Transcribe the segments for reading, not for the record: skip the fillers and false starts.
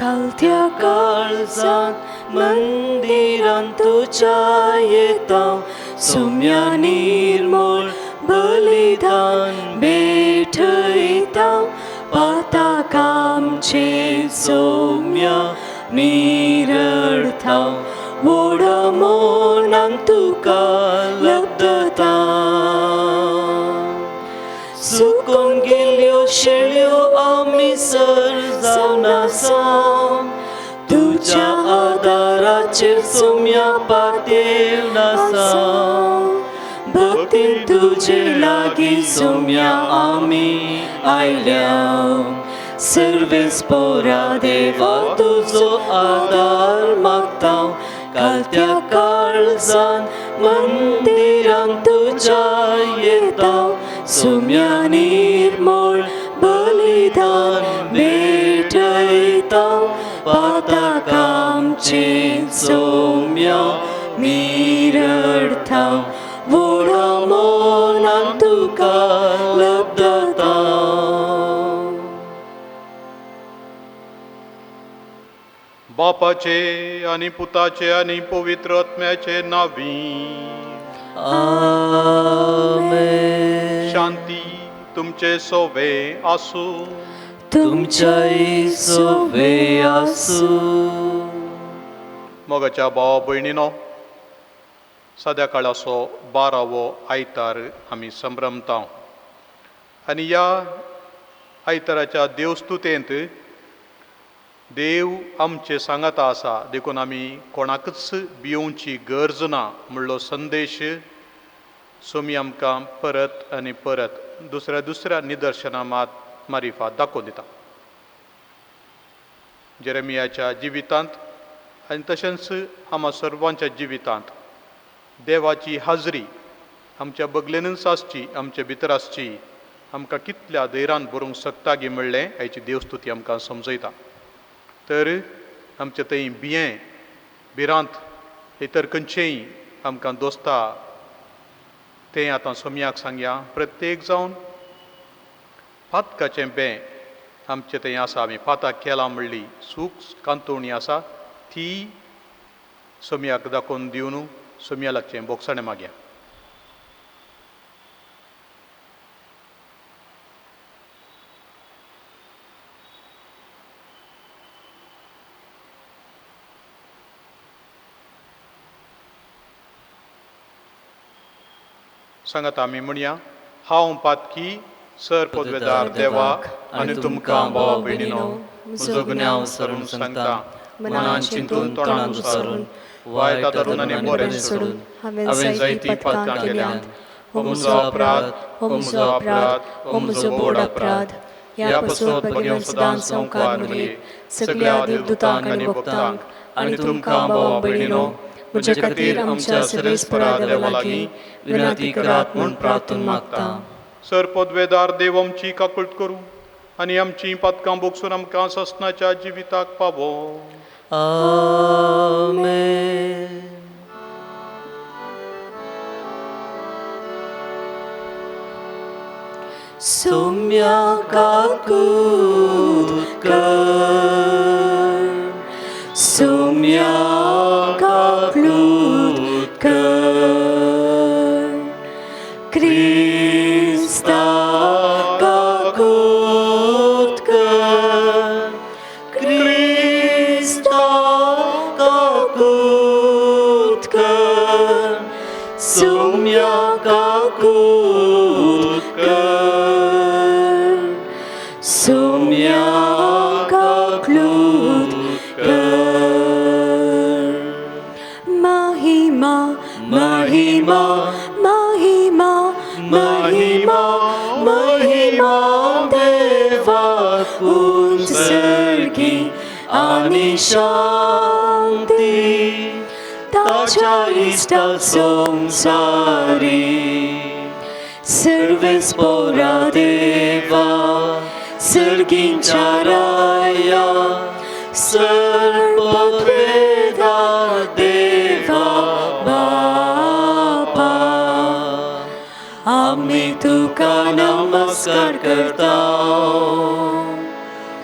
खालत्या काळजात मंदिरांत तुझ्या येतां सौम्या निर्मळ बलिदान भेटयतां पाताक आमचे सौम्या निरर्थां व्हड मोनान तुका लब्धता सुकून गेल्यो शेळ्यो आमी सर जावन आसा तुज्या आदाराचेर सौम्या पातेर आसा भक्तीन तुजे लागीं सौम्या आमी आयल्या सर्वेस्पोरा देवा तुजो आदार मागता खालत्या काळजान मंदिरांत तुज्या येता सौम्या निर्मळ बलिदान भेटयता पाताक आमचे सौम्या निरर्थां व्हड मोनान तुका लब्धता बापाचे आनी पुताचे आनी पवित्र आत्म्याचे नांवी आमेन. शांती तुमचे सोवे आसूं तुमच्याय सोवे आसूं. मोगाच्या भावा भयणीनो सद्या काळाचो 12वो आयतार आमी संभ्रमता आनी ह्या आयताराच्या देवस्तुतेंत देव आमचे सांगाता आसा देखून आमी कोणाकच भिवची गरज ना म्हणलो संदेश सोमी आमकां परत आनी परत दुसऱ्या निदर्शनां मारिफात दाखोवन दिता. जेरेमियाच्या जिवितांत आनी तशेंच आम्हा सर्वांच्या जिवितांत देवाची हाजरी आमच्या बगलेनूच आसची आमचे भितर आसची आमकां कितल्या धैर्यान बरोवंक शकता गी म्हणलें हाची देवस्तुती आमकां समजयता. तर आमचे थंय भिरांत इतर खंयचेय आमकां दोस्ता तें आतां सोम्याक सांगया प्रत्येक जावन पातकाचें आमचे थंय आसा आमी पाताक केलां म्हणली सूख कांतोवणी आसा ती सोम्याक दाखोवन दिवन सोम्या लागचें बोगसाणें मागया. सांगात आमी म्हणया हांव पातकी सर पदवेदार देवाक आनी तुमकां भावा भयणीनो म्हजो गुन्यांव सरून सांगता मनान चिंतून तोंडान विचारून वायट धरून आनी बरें सोडून हांवें जायतीं पातकां केल्यांत. हो म्हजो अपराध हो म्हजो व्हड अपराध. ह्या पासून बगेवन सदांच संवकार म्हणये सगळ्या देवदूतांक आनी भक्तांक आनी तुमकां भावा भयणीनो म्हजे खातीर आमच्या सर्वेस्परा देवा लागीं विनंती करात म्हूण प्रार्थना मागता. सर पदवेदार देव आमची काकूळट करूं आनी आमचीं पातकां बोगसून आमकां ससनाच्या जिविताक पावो. आमेन. सौम्या काकूट कर सौम्या काकूट कर क्रिस्ता काकूट कर क्रिस्ता काकूट कर सौम्या काकूट कर सौम्या काकूट कर. महिमा महिमा महिमा महिमा महिमा देवाक उंच सर्गी आनी शांती ताच्या इष्टाक संसारी सर्वेस्पोरा देवा सर्गींच्या राया सर्वपदवेदार देवा बापा आमी तुका नमस्कार करता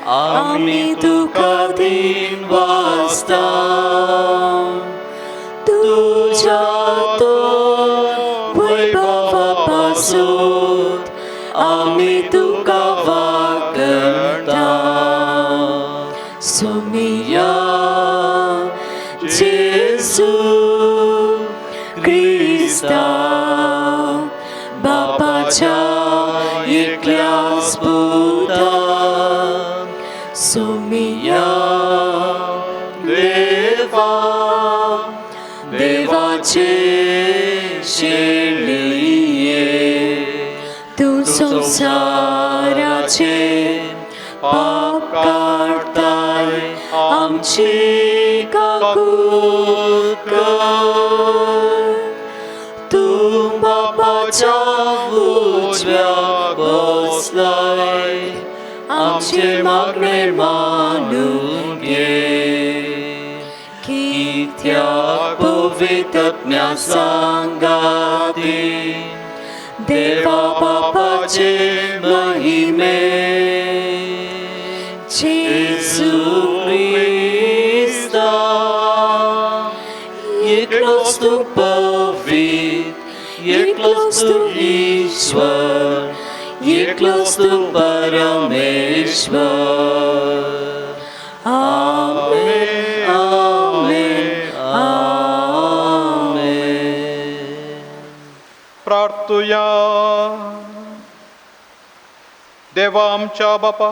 आम्ही तुका दिन वाजता तुझ्या तो वैभवापासून आम्ही तुका वागणता सोमिया जेसू क्रिस्ता बापाच्या एकल्याच पुता सोमिया देवा देवाचे शेळिये तू संसाराचे पाप काढताय आमची काकूत कर तू बापाच्या उजव्या बसलाय आमचे मागणे मानून घे कित्याक पवित्रज्ञा सांगाती देवा बापाचे महिमे जेसू ख्रिस्ता एकलोच तू पवित्र एकलोच तू ईश्वर एकलोच तू परमेश्वर आमेन आमेन आमेन प्रार्थुया देवा आमच्या बापा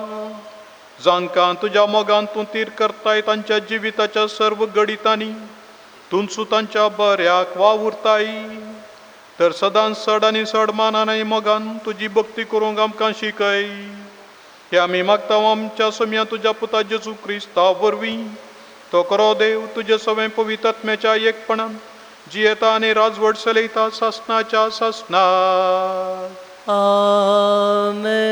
जांकां तुज्या मोगान तूं तीर करताय तांच्या जिविताच्या सर्व गडितांनी तूंसू तांच्या बऱ्याक वावुरताय तर सदांच चड आनी चड मानान आनी मोगान तुजी भक्ती करूंक आमकां शिकय हे आमी मागता आमच्या समिया तुज्या पुता जेजू क्रिस्ता वरवीं तो करो देव तुजे सवें पवित्रात्म्याच्या एकपणान जियेता आनी राजवट चलयता सासणाच्या सासणात आमेन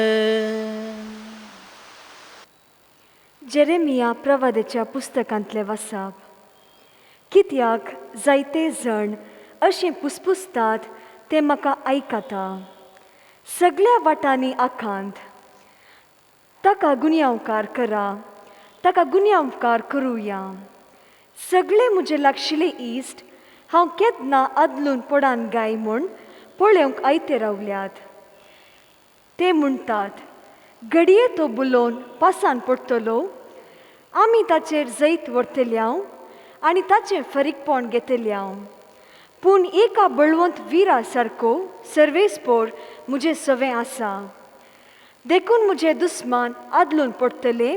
जेरेमिया प्रवादाच्या पुस्तकांतले वाचप कित्याक जायते जण अशें पुसपुसतात ते म्हाका आयकता सगळ्या वाटांनी आखांत ताका गुन्यांवकार करा ताका गुन्यांवकार करुया सगळे म्हजे लागशिल्ले इश्ट हांव केन्ना आदलून पडान गाय म्हूण पळोवंक आयते रावल्यात ते म्हणटात घडये तो बुलोवन पासान पडटलो आमी ताचेर जैत व्हरतल्यांव आनी ताचें फरीकपण घेतल्यांव पूण एका बळवंत विरा सारको सर्वेस्पोर म्हजें सवें आसा देखून म्हजे दुस्मान आदलून पडटले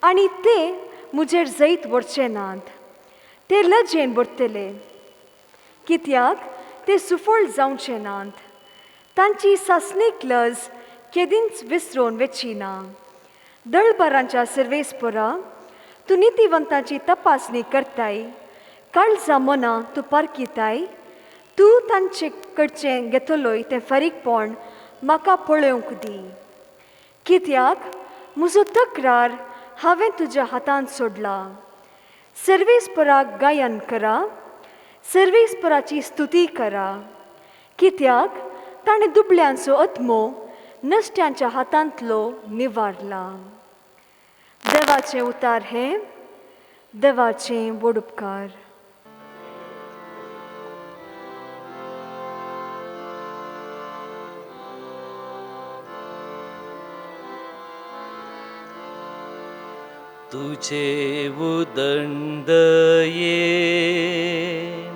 आनी ते म्हजेर जैत व्हरचे नात ते लजेन भरतले कित्याक ते सुफळ जावचे नात तांची सासणीक लज केदींच विसरून वचीना दळबारांच्या सर्वेस्परा तूं नितीवंतांची तपासणी करताय काळजा मना तूं पारकिताय तूं तांचे कडचें घेतलोय तें फरीकपण म्हाका पळोवंक दी कित्याक म्हजो तक्रार हांवें तुज्या हातांत सोडला सर्वेस्पराक गायन करा सर्वेस्पराची स्तुती करा कित्याक ताणें दुबळ्यांचो आत्मो नश्ट्यांच्या हातांतलो निवारला देवाचें उतार हें देवाचें व्हड उपकार तुझे उदंड येन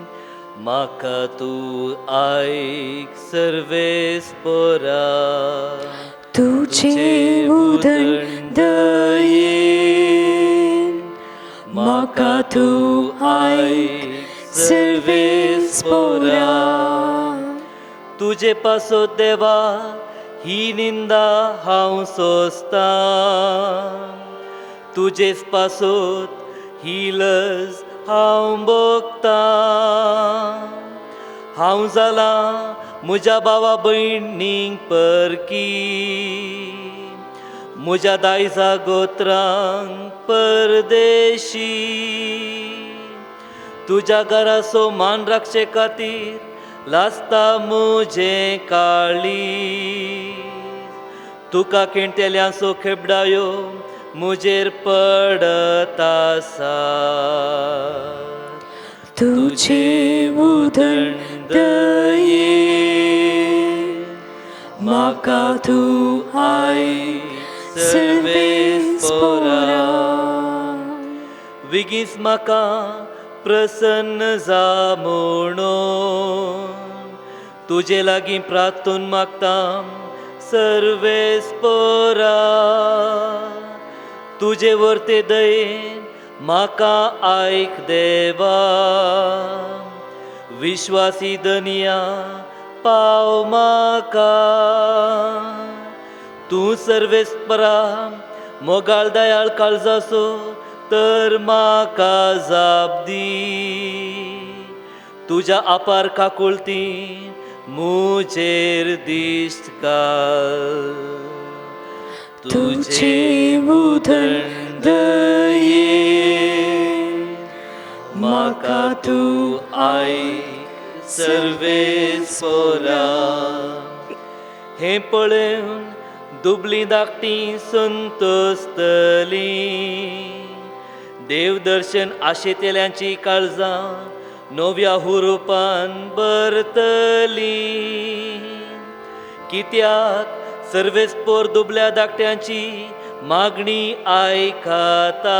म्हाका तूं आयक सर्वेस्परा तुझे उदंड येन म्हाका तूं आयक सर्वेस्परा तुझे पासो देवा ही निंदा हांव सोंसता तुजेच पासोत ही लज हांव भोगता हांव जाला म्हज्या भावा भयणींक परकी म्हज्या दायजा गोत्रांक परदेशी तुज्या घराचो मान राखचे खातीर लासता म्हजें काळीज तुका केण्टेल्यांचो खेबडायो मुजेर पडत आसा तुझे उदंड दये म्हाका तूं आयक सर्वेस्परा विगीस म्हाका प्रसन्न जा म्हणून तुजे लागीं प्रार्थून मागता सर्वेस्परा तुजे वर्ते दयेन म्हाका आयक देवा विश्वासी दनिया पाव म्हाका तूं सर्वेस्परा मोगाळ दयाळ काळजाचो तर म्हाका जाप दी तुज्या आपार काकुळतीन मुजेर दिश्ट घाल तुझे उदंड दये म्हाका तूं आयक सर्वेस्परा हे पळोवन दुबली धाकटीं संतोस्तली देवदर्शन आशेतेल्यांची काळजां नव्या हुरूपान भरतली कित्याक सर्वेस्पोर दुबल्या धाकट्यांची मागणी आयकाता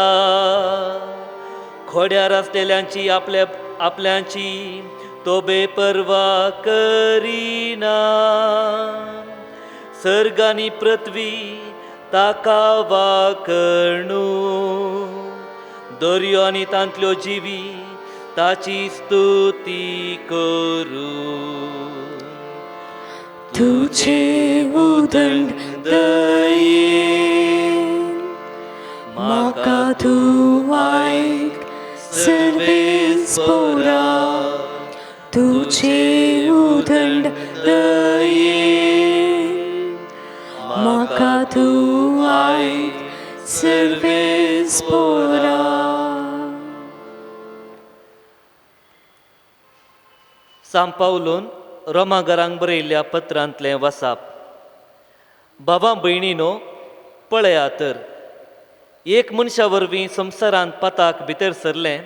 खोड्यार आसलेल्यांची आपल्यांची तो बेपरवा करिना सर्ग आनी पृथ्वी ताका वाकणू दर्यो आनी तांतल्यो जिवी ताची स्तुती करू तुझे उदंड दये म्हाका तूं आयक सर्वेस्परा तुझे उदंड दये म्हाका तूं आयक सर्वेस्परा सांपावलोन रोमाघरांक बरयल्ल्या पत्रांतलें वाचप भावां भयणीनो पळया तर एक मनशा वरवीं संवसारांत पाताक भितर सरलें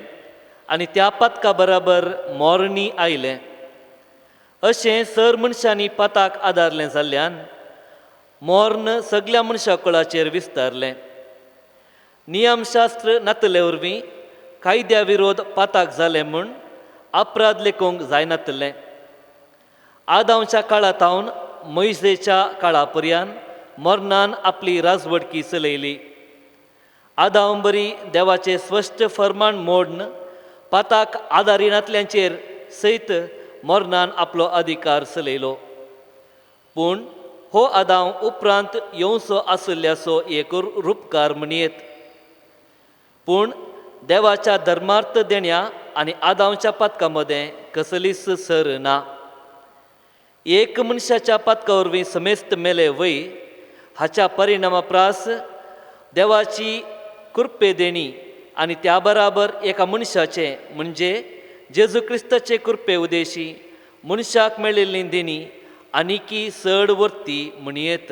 आनी त्या पातका बराबर मोरणी आयलें अशें सर मनशांनी पाताक आदारलें जाल्ल्यान मोर्न सगळ्या मनशा कुळाचेर विस्तारलें नियमशास्त्र नातले वरवीं कायद्या विरोध पाताक जालें म्हूण अपराध लेखूंक जायनातलें आदामच्या काळांत सावन मोइशेच्या काळा पर्यंत मोर्नान आपली राजवडकी चलयली आदाम बरी देवाचे स्पश्ट फर्माण मोडन पाताक आदारिनातल्यांचेर सयत मोर्नान आपलो अधिकार चलयलो पूण हो आदाम उपरांत येवचो आसल्याचो एक रूपकार म्हणयेत पूण देवाच्या धर्मार्थ देण्या आनी आदामच्या पातका मदें कसलीच सर ना एक मनशाच्या पातका वरवीं समेस्त मेले वय हाच्या परिणामा प्रास देवाची कृपे देणी आनी त्या बराबर एका मनशाचे म्हणजे जेजू क्रिस्ताचे कृपे उदेशी मनशाक मेळिल्ली देणी आनीकी चड वर्ती म्हणयेत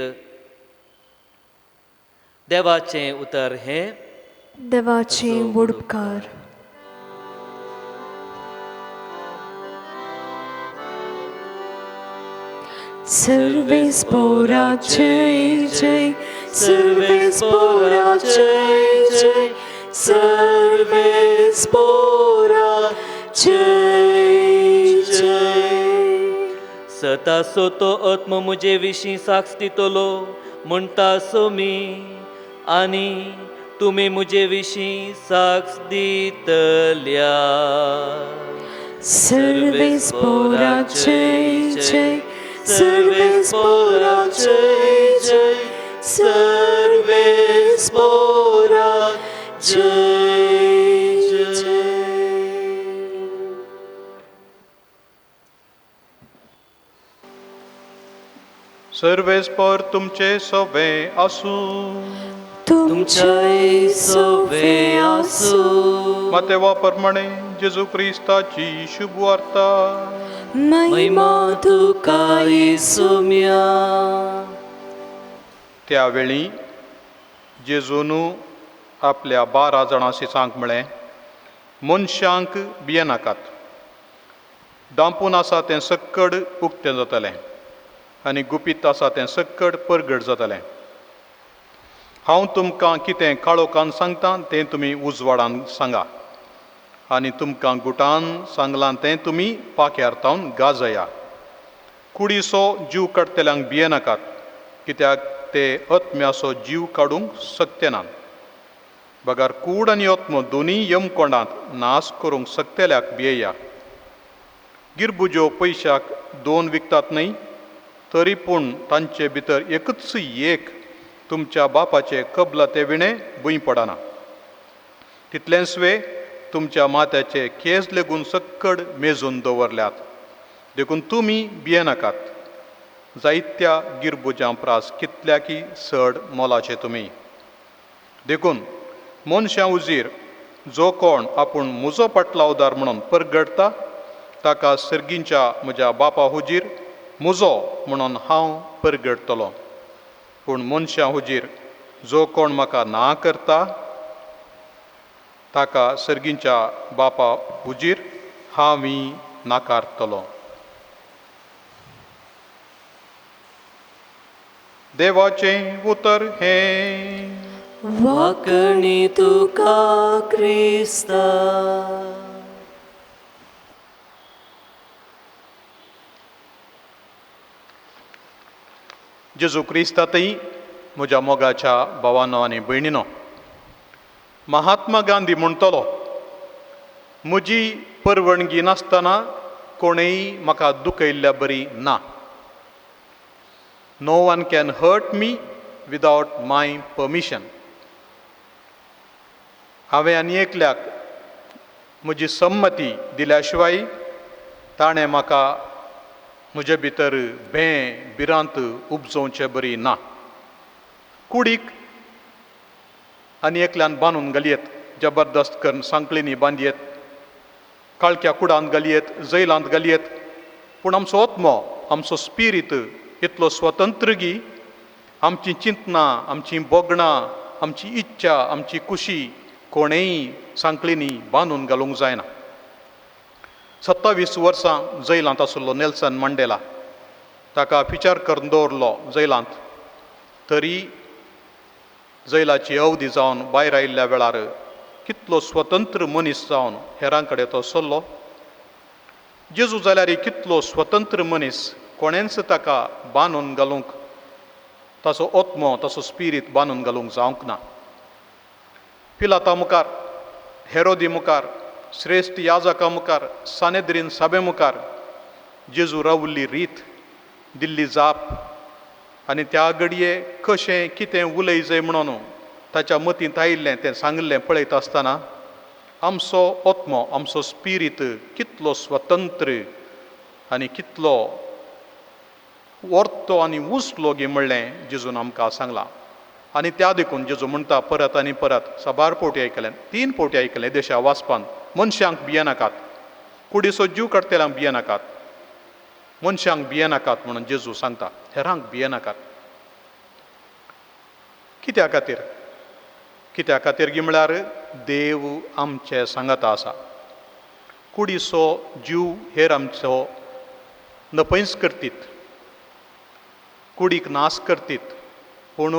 देवाचें उतर हें देवाचे उपकार सर्वेस्परा जय जय सर्वेस्परा जय जय सर्वेस्परा जय जय सता सोतो आत्म मुजे विशीं साक्ष दितलो म्हणटा सो मी आनी तुमी मुजे विशीं साक्ष दितल्या सर्वेस्परा जय जय सर्वेस्परा जय जय सर्वेस्परा जय जय सर्वेस्पर तुमचे सोबे आसूं तुमचे सोबे आसूं मातेवा प्रमाणे जेजू क्रिस्ताची शुभ वार्ता महिमा तुका येसुम्या त्यावेळी जेजून आपल्या 12 जाणां शिसांक म्हळें, मनशांक भियेनाकात. दांपून आसा तें सक्कड उक्तें जातलें आनी गुपीत आसा तें सक्कड परगट जातलें. हांव तुमकां कितें काळोखान सांगतां तें तुमी उजवाडान सांगा, आनी तुमकां गुटान सांगलां तें तुमी पाक्यारतावन गाजया. कुडीसो जीव काडटल्यांक भियेनाकात, कित्याक ते आत्म्याचो जीव काडूंक शकते नात. बगार कूड आनी आत्मो दोनीय यमकोंडांत नाश करूंक शकतल्याक भियेया. गिरबुज्यो पयशाक 2 विकतात न्हय, तरी पूण तांचे भितर एकच एक तुमच्या बापाचे कबला ते विणे भुंय पडना. तितलेंच वे तुमच्या माथ्याचे केस लेगून सक्कड मेजून दवरल्यात, देखून तुमी भियेनाकात. जायत्या गिरबुजां प्रास कितल्याकी चड मोलाचे तुमी. देखून मनशां उजीर जो कोण आपूण म्हजो पाटलावदार म्हणून परगडटा, ताका सर्गींच्या म्हज्या बापा हुजीर म्हजो म्हणून हांव परगडटलों. पूण मनशां हुजीर जो कोण म्हाका ना करता, ताका सर्गींच्या बापा हुजीर हांव नाकारतलों. देवाचें उतर हें. वाकणी तुका क्रिस्ता. जेजू क्रिस्तांतय म्हज्या मोगाच्या भावांनो आनी भयणीनो, महात्मा गांधी म्हणटलो, म्हजी परवणगी नासतना कोणेय म्हाका दुखयल्ल्या बरी ना. No one can hurt me without my permission. हांवें आनी एकल्याक म्हजी संमती दिल्या शिवाय ताणें म्हाका म्हजे भितर भिरांत उपजोवचें बरी ना. कुडीक आनी एकल्यान बांदून घालयेत, जबरदस्त करून सांकळींनी बांदयेत, काळक्या कुडांत घालयेत, जैलांत घालयेत, पूण आमचो आत्मो, आमचो स्पिरीट इतलो स्वतंत्र की आमची चिंतनां, आमची बोगणां, आमची इच्छा, आमची खुशी कोणेय सांकळींनी बांदून घालूंक जायना. 27 वर्सां जैलांत आशिल्लो नेल्सन मंडेला, ताका विचार करून दवरलो जैलांत. तरी जैलाची अवधी जावन भायर आयिल्ल्या वेळार कितलो स्वतंत्र मनीस जावन हेरां कडेन तो सरलो. जेजू जाल्यार कितलो स्वतंत्र मनीस, कोणेंच ताका बांदून घालूंक, ताचो आत्मो, ताचो स्पिरीट बांदून घालूंक जावंक ना. पिलाता मुखार, हेरोदी मुखार, श्रेश्ठ याजका मुखार, सानेद्रीन सभे मुखार जेजू रावल्ली रीत, दिल्ली जाप आनी त्या घडये कशें कितें उलय जाय म्हणून ताच्या मतींत आयिल्लें तें सांगिल्लें पळयता आसतना आमचो आत्मो, आमचो स्पिरीट कितलो स्वतंत्र आनी कितलो वर्तो आनी उस्लो गे म्हणलें जेजून आमकां सांगलां. आनी त्या देखून जेजू म्हणटा परत आनी परत, साबार फावटी आयकलें, 3 फावटी आयकलें देशा वाचपान, मनशांक भियेनाकात, कुडीचो जीव काडटल्यांक भियेनाकात, मनशांक भियेनाकात म्हणून जेजू सांगता, हेरांक भियेनाकात. कित्या खातीर? कित्या खातीर गी म्हळ्यार देव आमचे सांगाता आसा. कुडीचो जीव हेर आमचो नपयस करतीत, कुडीक नाश करतीत, पूण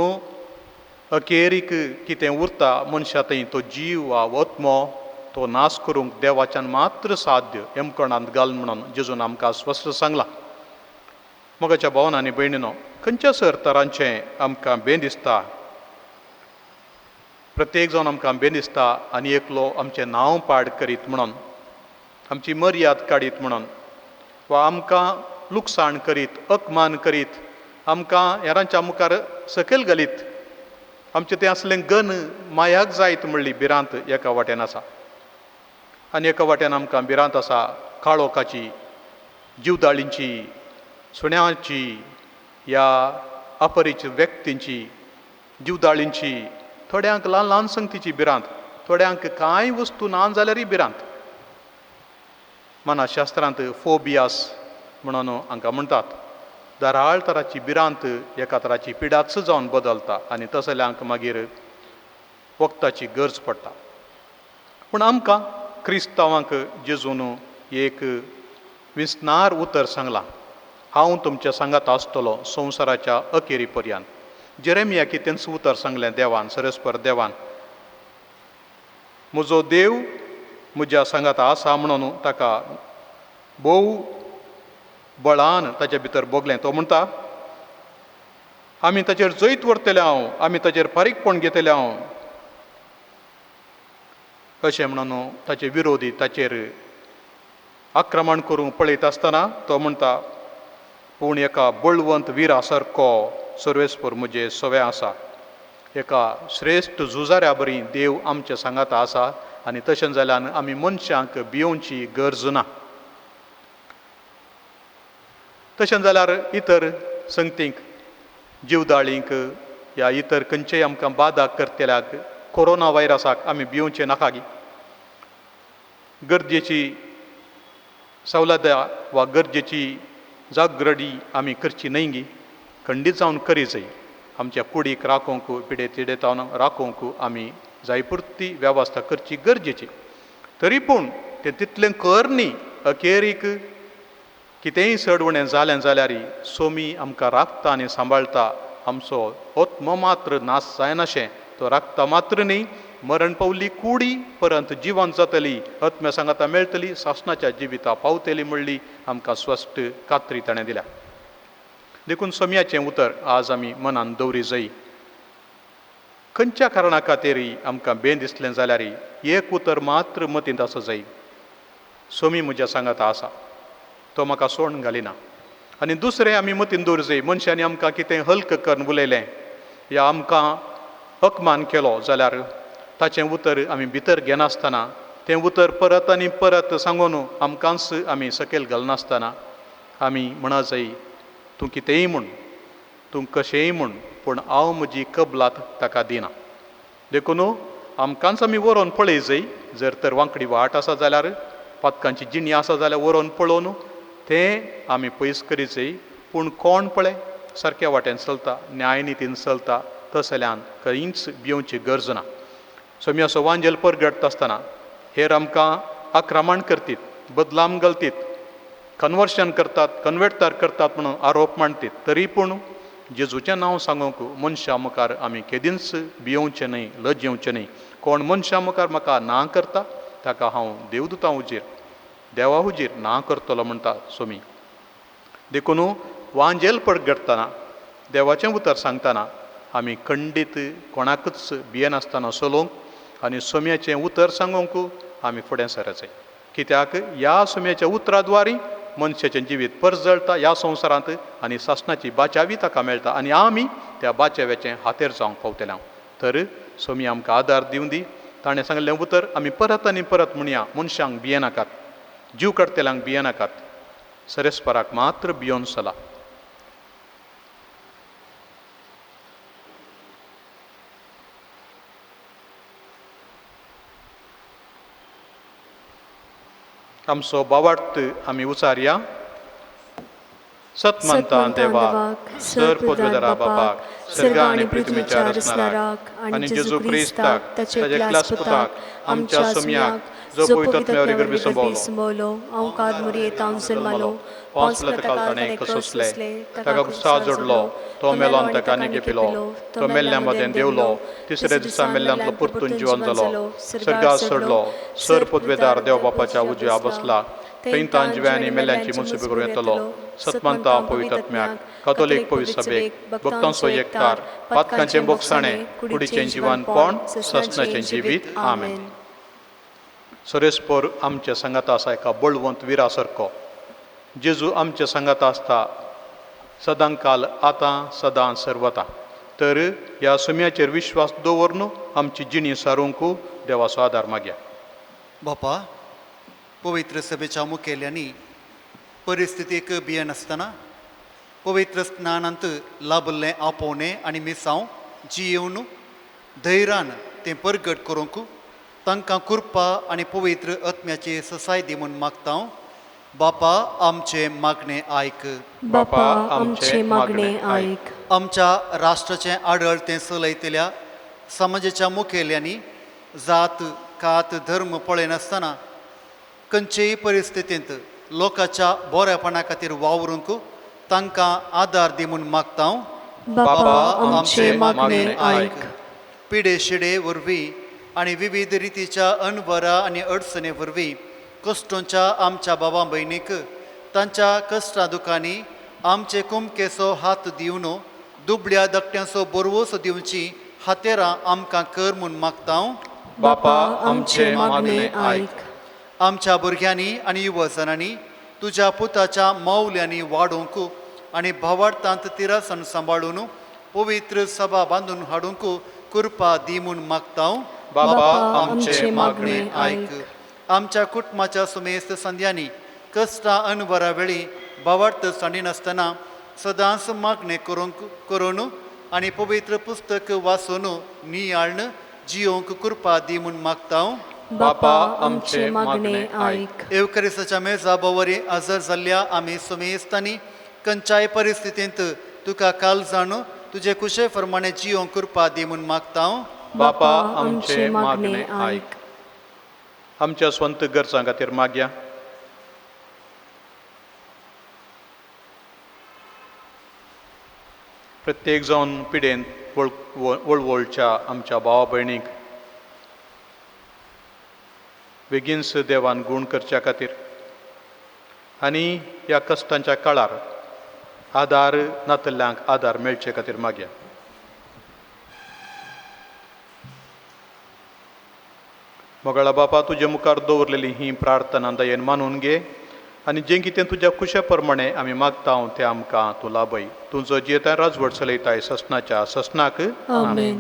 अखेरीक कितें उरता मनशा थंय तो जीव वा आत्मो तो नाश करूंक देवाच्यान मात्र साध्य यमकोणांत घाल म्हणून जेजून आमकां स्पश्ट सांगलां. मोगाच्या भावांनो आनी भयणीनो, खंयच्या सर तरांचें आमकां भें दिसता, प्रत्येक जावन आमकां भें दिसता आनी एकलो आमचें नांव पाड करीत म्हणून, आमची मर्याद काडीत म्हणून, वा आमकां लुकसाण करीत, अपमान करीत, आमकां हेरांच्या मुखार सकयल घालीत, आमचें तें असलें गन मायाक जायत म्हणली भिरांत एका वाटेन आसा. आनी एका वाटेन आमकां भिरांत आसा काळोखाची, जीवदाळींची, सुण्यांची, ह्या अपरिचीत व्यक्तींची, जीवदाळींची, थोड्यांक ल्हान ल्हान संगतीची भिरांत, थोड्यांक कांय वस्तू ना जाल्यारय भिरांत. मनाशास्त्रांत फोबियास म्हणून हांकां म्हणटात. दाराळ तराची भिरांत एका तराची पिडाच जावन बदलता आनी तसल्यांक मागीर वखदाची गरज पडटा. पूण आमकां क्रिस्तांवांक जेजून एक विस्नार उतर सांगलां, हांव तुमच्या सांगात आसतलो संवसाराच्या अखेरी पर्यंत. जेरेमियाकी तेंच उतर सांगलें देवान, सरस्पर देवान. म्हजो देव म्हज्या सांगात आसा म्हणून ताका भोव बळान ताचे भितर भोगलें. तो म्हणटा, आमी ताचेर जैत व्हरतले हांव, आमी ताचेर फारीकपण घेतले हांव. अशें म्हणून ताचे विरोधी ताचेर आक्रमण करूंक पळयत आसतना तो म्हणटा, पूण एका बळवंत विरा सारको सर्वेस्पर म्हजे सवे आसा. एका श्रेश्ठ झुजाऱ्या बरी देव आमच्या सांगात आसा. आनी तशें जाल्यार आमी मनशांक भियोवची गरज ना. तशें जाल्यार इतर संगतींक, जीवदाळींक, या इतर खंयचेय आमकां बाधा करतल्याक कोरोना व्हायरसाक आमी भियोवचें नाका गी. गरजेची सवलतां वा गरजेची जागृडी आमी करची न्हय गी. खंडीत जावन करी जाय. आमच्या कुडीक राखोवंक, पिडे तिडेतावन राखोवंक आमी जाय पुरती वेवस्था करची गरजेची. तरी पूण तें तितलें कर न्ही. अखेरीक कितेंय चडवणें जालें जाल्यार सोमी आमकां राखता आनी सांबाळटा. आमचो आत्म मात्र नाश जायनाशें. तो राखता मात्र न्ही, मरण पावली कुडी परंत जिवंत जातली, आत्म्या सांगाता मेळटली, सासणाच्या जिविता पावतली म्हणली आमकां स्पश्ट खात्री ताणें दिल्या. देखून सोम्याचें उतर आज आमी मनान दवरी जाय. खंयच्या कारणा खातीर आमकां बें दिसलें जाल्यार एक उतर मात्र मतींत आसा जाय, सोमी म्हज्या सांगाता आसा, तो म्हाका सोडून घालिना. आनी दुसरें आमी मतींत दवर जाय, मनशांनी आमकां कितें हल्क करून उलयलें या आमकां अपमान केलो जाल्यार ताचें उतर आमी भितर घेनासतना तें उतर परत आनी परत सांगून आमकांच आमी सकयल घालनासतना आमी म्हणा जाय, तूं कितेंय म्हूण, तूं कशेंय म्हूण, पूण हांव म्हजी कबलात ताका दिना. देखून आमकांच आमी व्हरोन पळय जाय. जर तर वांकडी वाट आसा जाल्यार, पातकांची जिणी आसा जाल्यार व्हरोन पळोवन तें आमी पयस करीत जाय. पूण कोण पळय सारक्या वाटेन चलता, न्यायनितीन चलता, तसल्यान खंयच भियोवची गरज ना. सोमी असो वांजेल परगडता आसतना हेर आमकां आक्रमण करतीत, बदलाम घालतीत, कन्वर्शन करतात, कन्वर्टार करतात म्हणून आरोप मांडटीत. तरी पूण जेजूचें नांव सांगूंक मनशा मुखार आमी केदींच भियोवचें न्हय, लजेवचें न्हय. कोण मनशा मुखार म्हाका ना करता ताका हांव देवदूतां हुजीर, देवा हुजीर ना करतलो म्हणटा सोमी. देखून वांजेल परगडटना, देवाचें उतर सांगतना आमी खंडीत कोणाकच भियेनासतना चलोवंक आनी सोम्याचें उतर सांगूंक आमी फुडें सरच जाय. कित्याक ह्या सोम्याच्या उतरा द्वारी मनशाचें जिवीत परजळटा ह्या संवसारांत आनी सासणाची बाचावी ताका मेळटा आनी आमी त्या बाचाव्याचें हातेर जावंक पावतले. तर सोमी आमकां आदार दिवं दी. ताणें सांगलें उतर आमी परत आनी परत म्हणया, मनशांक भियेनाकात, जीव काडटल्यांक भियेनाकात, सरेस्पराक मात्र भियोन चला. आमचो बावार्थ आमी उचारया. सतमंता देवाक, सर पदवेदारा बापाक, सर्गा आनी पृथ्वीच्या रचणाराक आनी जेजू क्रिस्ताक, ताचे एकल्याच पुताक, आमच्या सोम्याक, जो पवित्रात्म्यावरी गर्भी संभवलो, ओंकार मुरयेतावन जल्मालो, पांच काळ ताणें सोंसले, ताका गुस्सा जोडलो, तो मेलोन ताका निगेपिलो, तो मेल्ल्या मदें देवलो, तिसऱ्या दिसा मेल्ल्यांतलो परतून जिवन जालो, सर्गा चडलो, सर पदवेदार देव बापाच्या उजव्या बसला, थंय तां जिव्यांनी मेल्ल्यांची मुसबी करूं येतलो. सतमंता पवित्रात्म्याक, कातोलीक पवित्र सभेक, भक्तांचो एककार, पातकांचें बोगसाणें, कुडीचें जिवनपण, ससनाचें जिवीत. आमेन. सरेस्पर आमच्या सांगाता आसा एका बळवंत विरा सारको. जेजू आमच्या सांगाता आसता सदां काल, आतां सदां सर्वता. तर ह्या सोम्याचेर विश्वास दवरून आमची जिणी सारूंक देवाचो आदार मागया. बापा, पवित्र सभेच्या मुखेल्यांनी परिस्थितीक भियेनासतना पवित्र स्नानांत लाभल्लें आपोवणें आनी मिसांव जियेवन धैर्यान तें परगट करूंक तांकां कृपा आनी पवित्र आत्म्याची ससाय दी म्हूण मागता. बापा, आमचें मागणें आयक. बापा, आमचें मागणें आयक. आमच्या राष्ट्राचें आडळ तें चलयतल्या समाजाच्या मुखेल्यांनी जात कात धर्म पळयनासतना खंयचेय परिस्थितींत लोकांच्या बऱ्यापणा खातीर वावरूंक तांकां आदार दी म्हूण मागता हांव. बापा आमचे मागणे आयक. पिडे शिडे वरवीं आनी विविध रितीच्या अनवरां आनी अडचणे वरवीं कश्टांच्या आमच्या बाबा भयणीक तांच्या कश्टा दुखांनी आमचे कुमकेचो हात दिवन दुबळ्या धाकट्यांचो बरवोस दिवची हातेरां आमकां कर म्हूण मागता हांव. बापा आमचे मागणे आयक. आमच्या भुरग्यांनी आनी युवजनांनी तुज्या पुताच्या मौल्यांनी वाडोवंक आनी भावार्थांत तिरासन सांबाळून पवित्र सभा बांदून हाडूंक कृपा दी म्हूण मागता हांव. बापा आमचे मागणे आयक. आमच्या कुटुंबाच्या सुमेस्त संध्यांनी कश्टां अनवरा वेळी भावार्थ सांडिनासतना सदांच मागणे करून आनी पवित्र पुस्तक वाचून नियाळन जियोंक कृपा दी म्हूण मागता हांव. बापा आमचे मागणे आयक. एवकरिस्ताच्या मेजा बवरी हजर जाल्ल्या आमी सुमेस्तांनी खंयच्याय परिस्थितींत तुका काल जाण तुजे कुशे प्रमाणे जियोंक कृपा दी म्हूण मागता हांव. बापा आमचे मागणे आयक. आमच्या स्वंत गरजां खातीर मागया. प्रत्येक जावन पिडेन वळवळच्या आमच्या भावा भयणीक बेगीनच देवान गूण करच्या खातीर आनी ह्या कश्टांच्या काळार आदार नातल्ल्यांक आदार मेळचे खातीर मागया. मोगाळा बापा तुजे मुखार दवरलेली ही प्रार्थना दयेन मानून घे आनी जें कितें तुज्या कुशा प्रमाणे आमी मागता तें आमकां तूं लाभय. तुजो जियेता राजवट चलयताय ससनाच्या ससनाक. आमेन.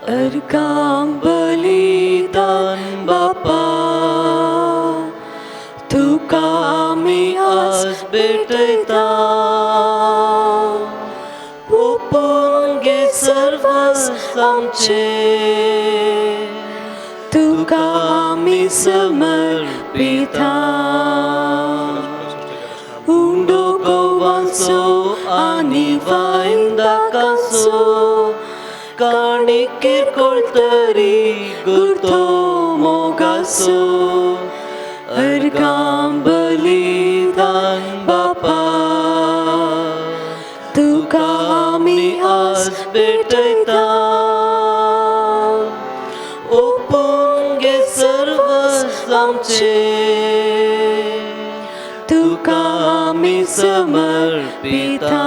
अर्गां बलिदान बापा तुका आमी आज भेटयता. ओपून घे सर्वस्व आमचे तुका आमी समर्पिता. उंडो गोवांचो आनी वायंदाकांचो काणिकेर कोळतरी गुर्तो मोगाचो. अर्गां बलिदान बापा तुका आमी आज भेटयता. ओपून घे सर्वस्व आमचे तुका आमी समर्पिता.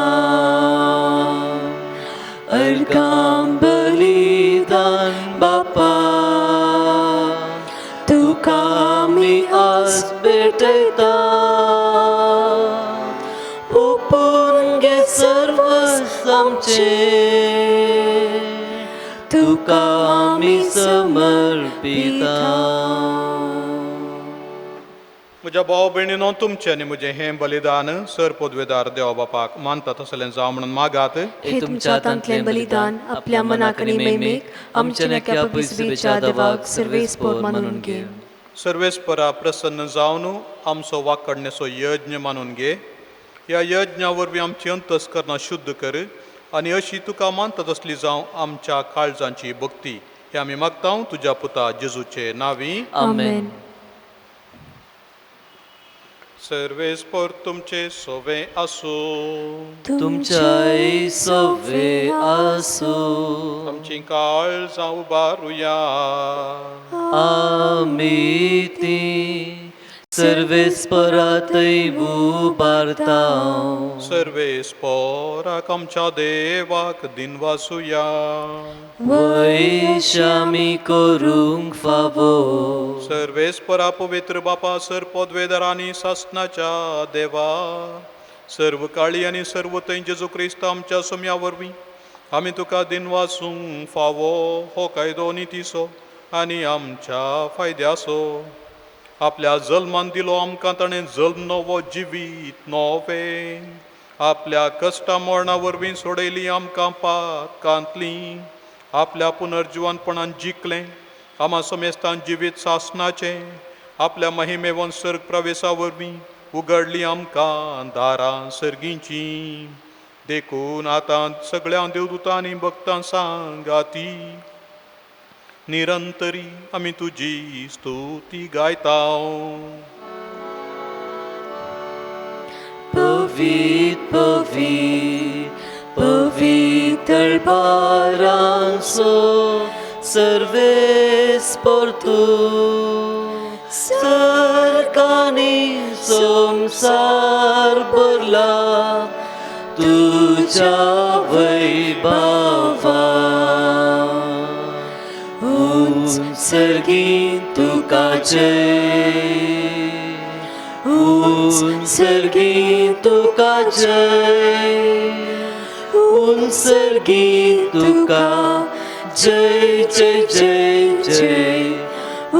अर्गां बलिदान बापा तुका आमी आज भेटयता. ओपून घे सर्वस्व आमचे तुका आमी समर्पिता. म्हज्या भाव भयणीनो तुमचें आनी म्हजें हें बलिदान सर पदवेदार देवा बापाक मानता तसलें जावं म्हणून मागात. हे तुमच्या हातांतलें बलिदान आपल्या मनाक आनी मैमेक आमच्या नेक्या पवित्रतेच्या देवाक सर्वेस्पोर मानून घे. सर्वेस्परा प्रसन्न जावन आमचो वाकडणेचो यज्ञ मानून घे. ह्या यज्ञा वरवीं आमची अंतस्करणां शुद्ध कर आनी अशी तुका मानता तसली जावं आमच्या काळजांची भक्ती. हे आमी मागता तुज्या पुता जेजूचे नांवी. आमेन. सर्वेस्पर तुमचे सोवे आसो. तुमच्या सवे आसो. आमची काळजां उबारुया. आमी ती सर्वेस्परातय उबारता. सर्वेस्पराक आमच्या देवाक दिन वासुया. वैशामी करूंक फावो. सर्वेस्परा पवित्र बापा सर पदवेदार आनी सासनाच्या देवा सर्व काळी आनी सर्व थंय जेजू क्रिस्त आमच्या सोम्या वरवीं आमी तुका दिन वासूंक फावो हो कायदो नितीचो आनी आमच्या फायद्याचो. आपल्या जल्मान दिलो आमकां ताणें जल्म नवो जिवीत नवे. आपल्या कश्टा मरणा वरवीं सोडयली आमकां पातकांतलीं. आपल्या पुनर्जिवानपणान जिखलें आम्हा समेस्तान जिवीत सासनाचे आपल्या महिमेवन सर्ग प्रवेशा वरवीं उगडली आमकां दारां सर्गींची. देखून आतां सगळ्या देवदूतांनी भक्तां सांगाती निरंतरी आमी तुजी स्तुती गायताव. Păvit, păvit, păvit al paranso, serves por tu, sarcani somsar burla, tuja vaibhava. Unz sergin tuka jai, Unsărghin tuca jai, unsărghin tuca jai, jai, jai, jai,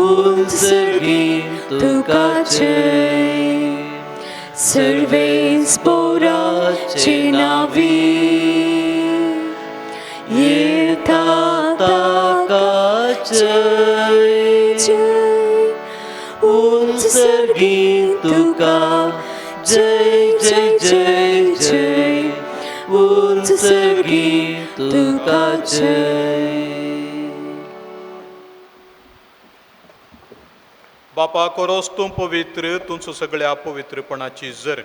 unsărghin tuca jai. सर्वे sporace navi, येता ताका जय, जय, उन्सर्गीं तुका जय, जय, जय, जय, उन्सर्गीं तुका जय. बापा कोरोस तूं पवित्र, तुमचो सगळ्या पवित्रपणाची जर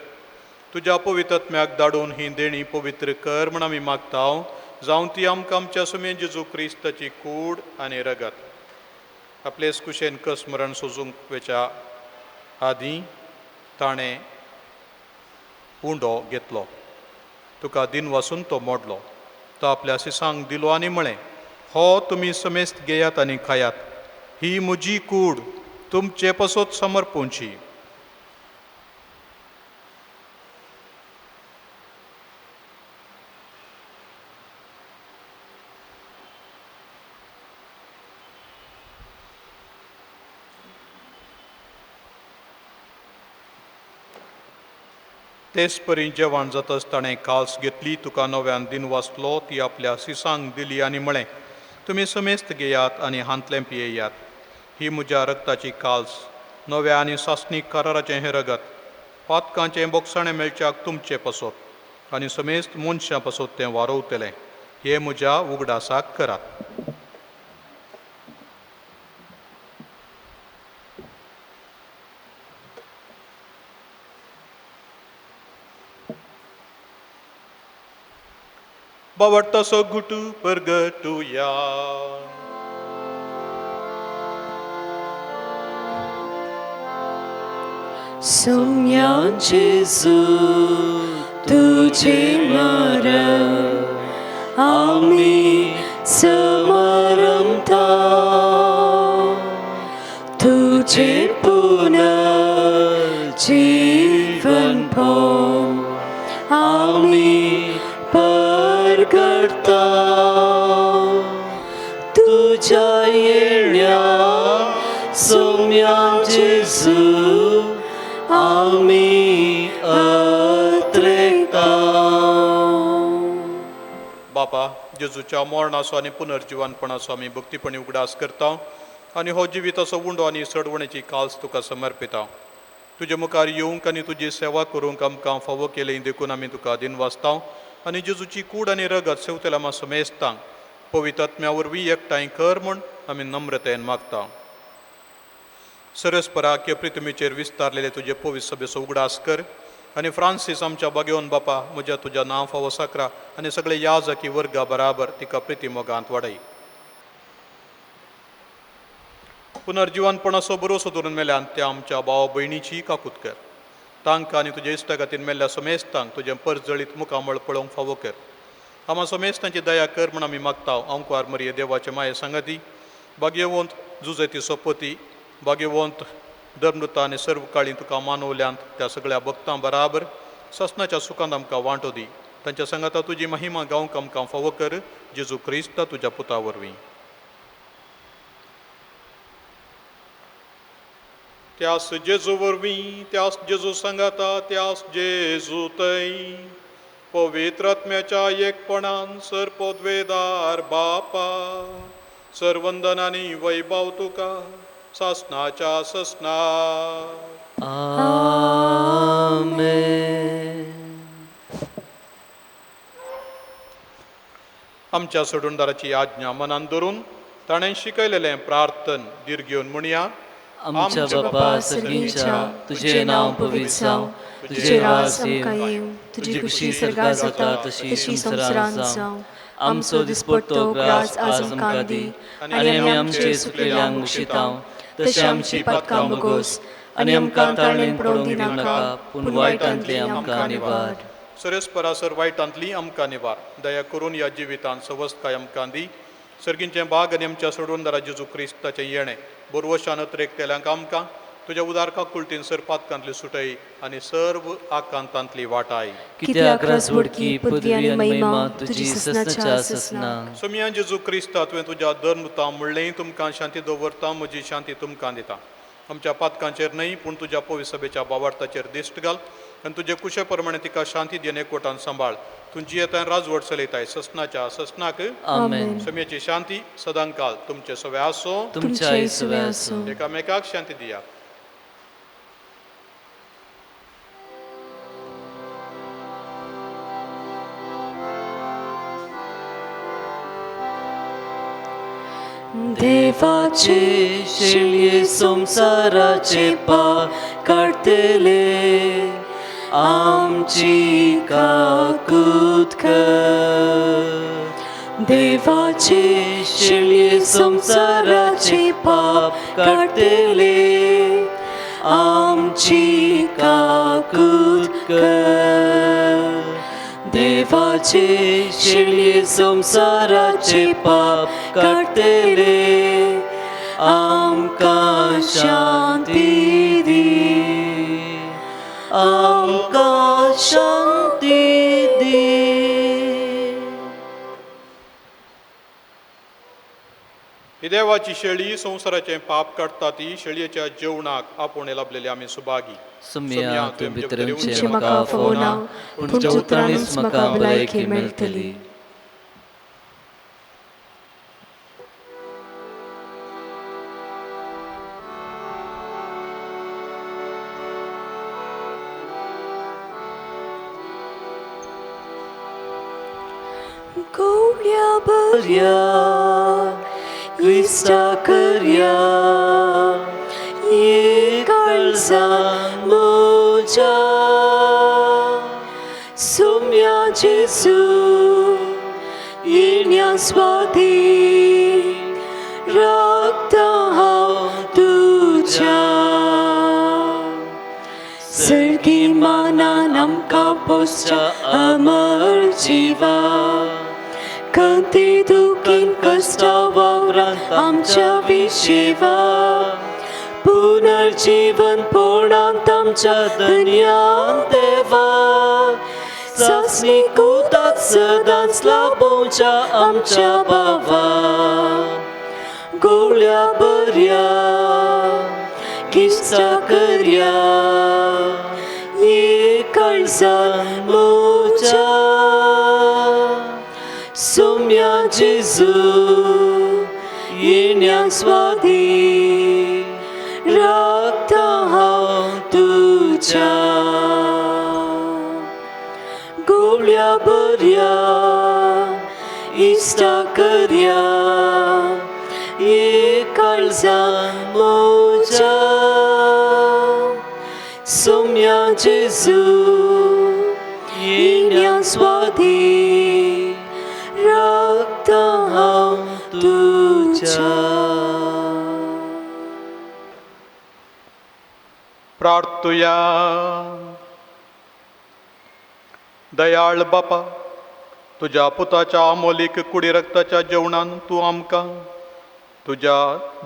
तुज्या पवित्रात्म्याक धाडून ही देणी पवित्र कर म्हण आमी मागताव. जावं ती आमकां आमच्या सुमे जेजू क्रिस्ताची कूड आनी रगत आपलेच कुशेन कसमरण सोजूंक वेच्या आदीं ताणें उंडो घेतलो, तुका दिन वासून तो मोडलो, तो आपल्या सिसांक दिलो आनी म्हळें, हो तुमी समेस्त घेयात आनी खायात, ही म्हजी कूड तुमचे पासत समर्पूंची. तेच परी जेवण जाताच ताणें काल्स घेतली, तुका नव्यान दिन वाचलो, ती आपल्या सिसांक दिली आनी म्हळें, तुमी समेस्त घेयात आनी हांतलें पियेयात, ही म्हज्या रगताची काल्स, नव्या आनी सासणीक कराराचें हें रगत, पातकांचें बोगसाणें मेळच्याक तुमचें पासत आनी समेस्त मनशां पासत तें वारोवतलें, हे म्हज्या उगडासाक करात. बावडता सो गुटू परगटूया. Sumyan Jesu, तुझे मरण आम्ही समरमता, तुझे पुनर्जीवन भोग आम्ही परगटता, तुझ्या येण्या सौम्या जेजू आम्ही अत्रेता. बापा जेजूच्या मरणाचो आनी पुनर्जिवानपणाचो आमी भक्तीपणी उगडास करता आनी हो जिविताचो उंडो आनी सडवणेची काल्स तुका समर्पिता. तुजे मुखार येवंक आनी तुजी सेवा करूंक आमकां फावो केलें देखून आमी तुका दिन वाचता आनी जेजूची कूड आनी रगत सेवतले आमा समेस्तांक पवित्र आत्म्या वरवीं एकठांय कर म्हूण आमी नम्रतेन मागता. सरस्पराक्य प्रितमेचेर विस्तारलेले तुजे पवित्र सभेचो उगडास कर आनी फ्रांसीस आमच्या बागेवन बापा म्हज्या तुज्या नांव फावो साकरा आनी सगळे याजकी वर्गा बराबर तिका प्रिती मोगांत वाडय. पुनर्जिवानपणाचो भरोसो धरून मेल्यान त्या आमच्या भाव भयणीची काकूत कर. तांकां आनी तुज्या इश्टागतीन मेल्ल्या समेस्तांक तुजें परजळीत मुखामळ पळोवंक फावो कर. आमा समेस्तांची दया कर म्हूण आमी मागता. अंकुआर मरिये देवाचे माये सांगाती, भाग्यवंत जुजती सोपती, भाग्यवंत धर्मदूता आनी सर्व काळी तुका मानवल्यांत त्या सगळ्या भक्तां बराबर ससनाच्या सुखांत आमकां वांटो दी. तांच्या सांगाता तुजी महिमा गावंक आमकां फावो कर. जेजू क्रिस्त तुज्या पुता वरवीं. त्यास जेजू वरवीं, त्यास जेजू सांगाता, त्यास जेजू थंय पवित्र आत्म्याच्या एकपणान सरपोद्वेदार बापा सर्वंदनानी वैभव तुका सासनाच्या ससना. आमेन. आमच्या सोडूनदाराची आज्ञा मनान धरून ताणें शिकयलेलें प्रार्थन दीर घेवन म्हणया. आमच्या बाप्पा सर्गीच्या तुझे नाव पवित्र जावं, तुझे राज येवं, तुझी खुशी स्वर्गात जाता तशी संवसारांत जावं. आमचो दिसपट्टो ग्रास आज आमकां दी, आनी आमी आमचे चुकलेल्यांक मुक्षितांव, तशी आमची पातकां बगोस, आनी आमकां ताळणेन पडोवंक दिनाका, पूण वायटांतले आमकां निवार. सरस्परासर वायटांतली आमकां निवार. दया करून ह्या जिवितांत सवस्तकाय आमकां दी. सर्गींचें बाग आनी आमच्या सोडूनदारा जेजू क्रिस्ताचें येणें बोरवशान रेखतेल्यांक आमकां तुज्या उदारका कुलतीन सर पातकांतली सुटय आनी सर्व आकांतांतली वाटाय. कित्याक राजवडकी पदवी आनी महिमा तुजी ससनाच्या ससना. सोमिया जेजू क्रिस्ता तुवें तुज्या धर्मता म्हणलें तुमकां शांती दवरता, म्हजी शांती तुमकां दिता. आमच्या पातकांचेर न्हय पूण तुज्या पवित्र सभेच्या बावार्थाचेर दिश्ट घाल आनी तुजे कुशे प्रमाणे तिका शांती दिवन एकवटान सांबाळ. तुमची येताय राजवट चलयताय ससनाच्या ससनाक. आमेन. सोम्याची शांती सदांकाल तुमचे सवे आसो. तुमच्या सवे आसूं. एकामेकाक शांती दिया. देवाचे शेळये संसाराचे पाप काढतेले, आमची काकूत कर. देवाचे शेळये संसाराचे पाप काढतेले, आमची काकूत कर. देवाचे शेळये संसाराचे पाप काढतेले, आमकां शांती दी, आमकां शांती दी. ही देवाची शेळी संसाराचें पाप काडटा ती शेळयेच्या जेवणाक आपूण लाभलेले आमी सुभागी. सुम्या तूं भितर येवचें तुमचें म्हाका म्हाका फोवना, फोवना, पूण तुज्या उतरांनीच म्हाका भलायकी मेळटली. गवळ्या बऱ्या क्रिस्ता करया, ये काळजा मोजा. सोम्या जेजू येण्या स्वादी, राखता हांव तुज्या. सर्गी मानान आमकां पोसच्या अमर जिवा, कांती दुखीन कश्टा वावरांत आमच्या विशेवा. पुनर्जीवन पोर्णांत आमच्या धन्यान देवा. सासणी कुताक सदांच लाभोवच्या आमच्या बाबा. गवळ्या बऱ्या किस्ता करया, ये काळजान मोजा. सोम्या जेजू येण्या स्वादी, राखता हांव तुज्या. गवळ्या बऱ्या इश्टा करया, ये काळजान मोजा. सोम्या जेजू येण्या स्वादी, राखता हांव तुज्या. प्रार्थुया. दयाळ बापा, तुज्या पुताच्या अमोलीक कुडी रक्ताच्या जेवणान तूं आमकां तुज्या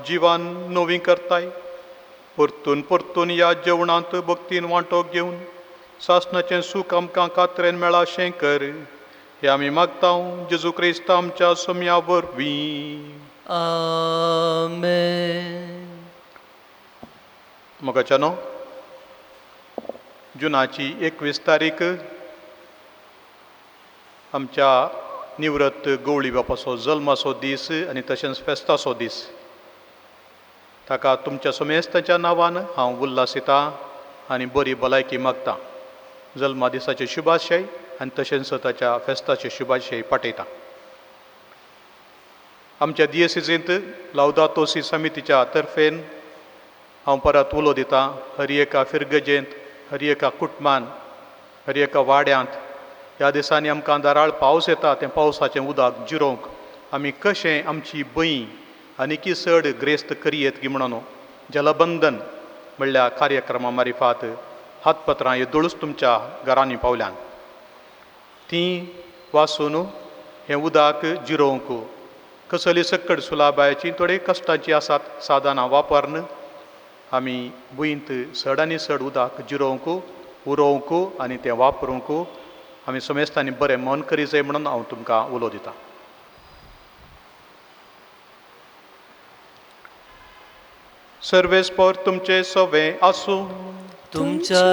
जिवान नवी करताय. परतून परतून ह्या जेवणांत भक्तीन वांटो घेवन सासणाचें सूख आमकां कात्रेन मेळा शें कर. हे आमी मागता जेजू क्रिस्त आमच्या सोम्या वरवीं. आमेन. मोगाच्यानो, जुनाची 21 तारीख आमच्या निवृत्त गवळी बापाचो जल्माचो दीस आनी तशेंच फेस्ताचो दीस. ताका तुमच्या समेस्ताच्या नांवान हांव उल्हासितां आनी बरी भलायकी मागतां. जल्मा दिसाचे शुभाशय आनी तशेंच ताच्या फेस्ताचे शुभाशय पाठयतां. आमच्या दियेसीजींत लावदातो सी समितीच्या तर्फेन हांव परत उलो दितां. हर एका फिरगजेंत, हर एका कुटुंबान, हर एका वाड्यांत ह्या दिसांनी आमकां दाराळ पावस येता तें पावसाचें उदक जिरोवंक आमी कशें आमची भंय आनीकी चड ग्रेस्त करियेत गी म्हणून जलबंधन म्हणल्यार कार्यक्रमा मारिफात हातपत्रां येदोळूच तुमच्या घरांनी पावल्यान. तीं वाचून हें उदक जिरोवंक कसली सकट सुलाबायची थोडे कश्टाची आसात साधनां वापरन आमी भुंयत चड आनी चड उदक जिरोवंक उरोवंक आनी तें वापरूंक आमी समेस्तांनी बरें मन करी जाय म्हणून हांव तुमकां उलो दितां. सर्वेस्पर तुमचे सवे आसूं. तुमच्या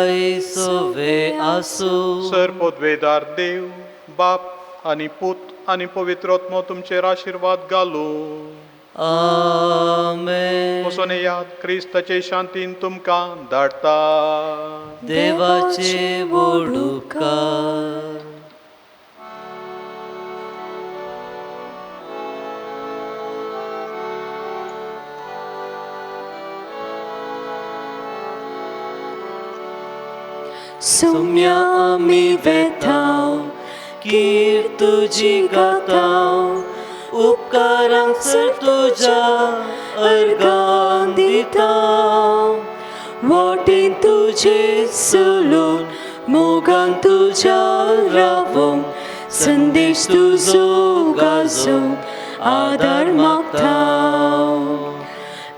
सवे आसूं. सर पदवेदार देव बाप आनी पूत आनी पवित्र आत्मो तुमचेर आशिर्वाद घालूं. आमेन. वचून याद क्रिस्ताचे शांतीन तुमकां धाडटा. देवाचे व्हड उपकार. सौम्या आमी वेताव, कीर तुजी गाताव, उपकारांक सर तुज्या अर्गां दिताव. वाटेन तुजे चलून मोगान तुज्या रावोंक संदेश तुजो गाजोवंक आदार मागताव.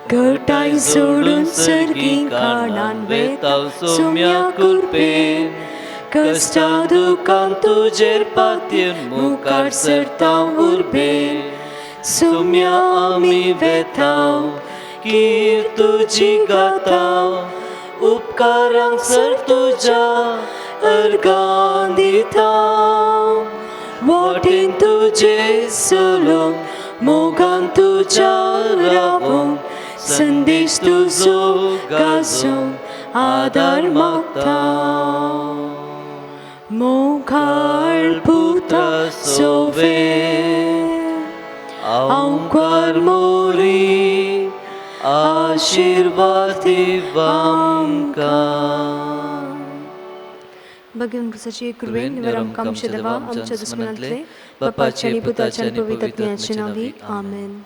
घटाय सोडून सर्गी काणान वेताव सौम्या कुरपेन. कश्टा दुखान तुजेर पातयेन मुखार सरताव उर्बेन. सौम्या आमी वेताव, कीर तुजी गाताव, उपकारांक सर तुज्या अर्गां दिताव. वाटेन तुजे चलोवंक मोगान तुज्या रावोंक संदेश तुजो गाजोवंक आदार मागताव. मोगाळ पुता सोवे आंकार मोरी आशीर्वाद दिव आमकां. भगवान कृपाची कृपेन वर आमकां आमचे देवा आमच्या दुश्मनांतले बापाचे आनी पुताचे आनी पवित्र आत्म्याचे नांवी आमेन.